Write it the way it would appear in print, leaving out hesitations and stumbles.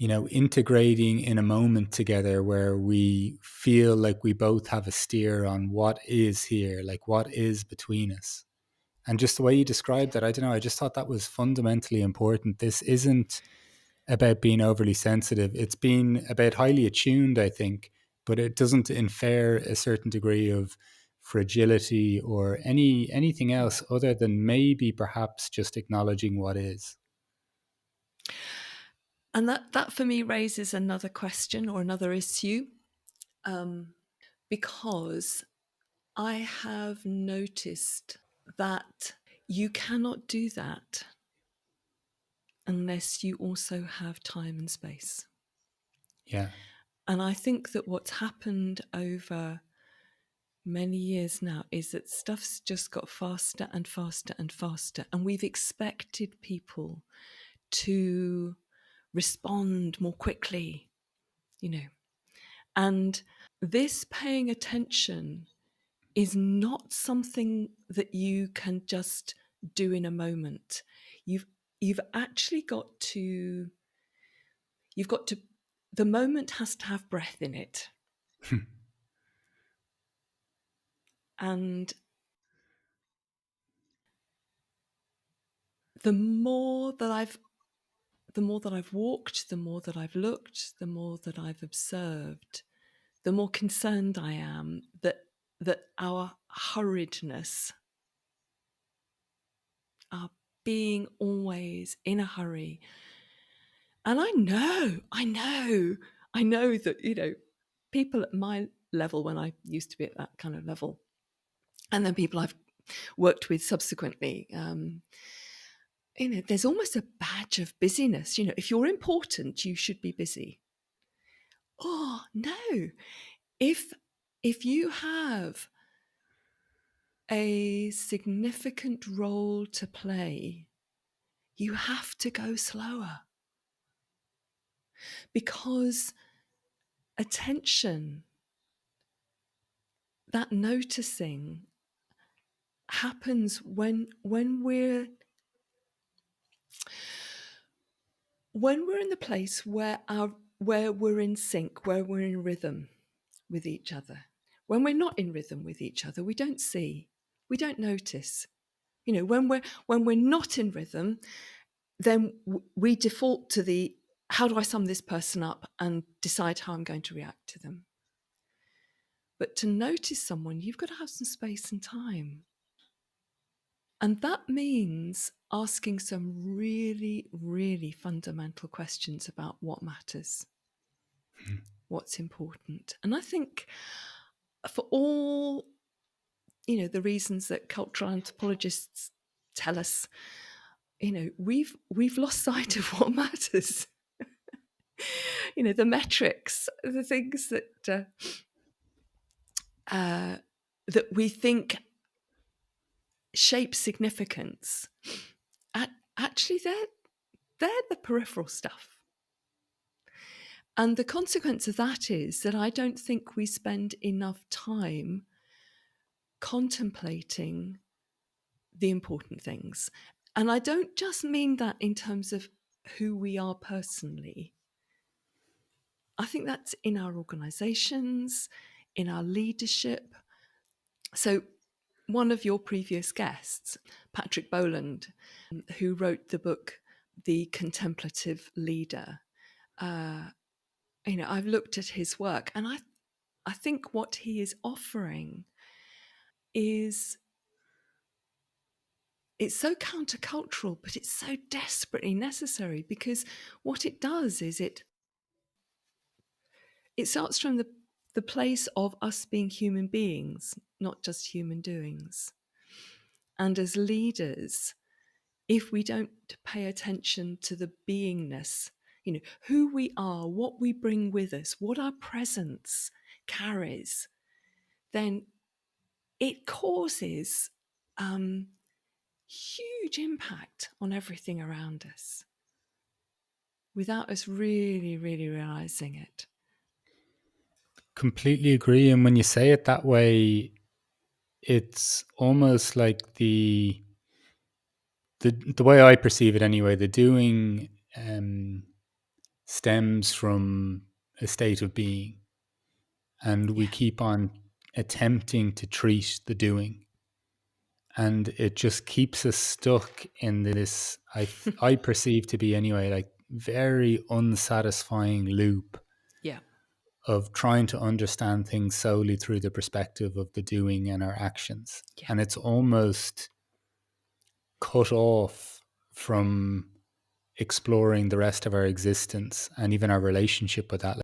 integrating in a moment together where we feel like we both have a steer on what is here, like what is between us. And just the way you described that, I don't know, I just thought that was fundamentally important. This isn't about being overly sensitive. It's been about highly attuned, I think, but it doesn't infer a certain degree of fragility or anything else other than maybe perhaps just acknowledging what is. And that for me raises another question or another issue, because I have noticed that you cannot do that unless you also have time and space. Yeah. And I think that what's happened over many years now is that stuff's just got faster and faster and faster. And we've expected people to respond more quickly, And this paying attention is not something that you can just do in a moment. You've actually got to the moment has to have breath in it. And the more that I've walked, the more that I've looked, the more that I've observed, the more concerned I am that our hurriedness, our being always in a hurry. And I know that, people at my level, when I used to be at that kind of level, and then people I've worked with subsequently, there's almost a badge of busyness. If you're important, you should be busy. Oh, no. If you have a significant role to play, you have to go slower. Because attention, that noticing, happens when we're in the place where we're in sync, where we're in rhythm with each other. When we're not in rhythm with each other, we don't see, we don't notice. When we're not in rhythm, then we default to the, how do I sum this person up and decide how I'm going to react to them? But to notice someone, you've got to have some space and time. And that means asking some really, really fundamental questions about what matters, what's important. And I think for all, the reasons that cultural anthropologists tell us, we've lost sight of what matters. The metrics, the things that that we think shape significance, actually they're the peripheral stuff. And the consequence of that is that I don't think we spend enough time contemplating the important things. And I don't just mean that in terms of who we are personally. I think that's in our organizations, in our leadership. So one of your previous guests, Patrick Boland, who wrote the book, The Contemplative Leader, I've looked at his work, and I think what he is offering is, it's so countercultural, but it's so desperately necessary, because what it does is it starts from the place of us being human beings, not just human doings. And as leaders, if we don't pay attention to the beingness, who we are, what we bring with us, what our presence carries, then it causes huge impact on everything around us without us really, really realizing it. Completely agree. And when you say it that way, it's almost like the way I perceive it anyway, the doing stems from a state of being, and we Yeah. keep on attempting to treat the doing, and it just keeps us stuck in this, I perceive to be anyway, like very unsatisfying loop Yeah. of trying to understand things solely through the perspective of the doing and our actions. Yeah. And it's almost cut off from exploring the rest of our existence and even our relationship with that.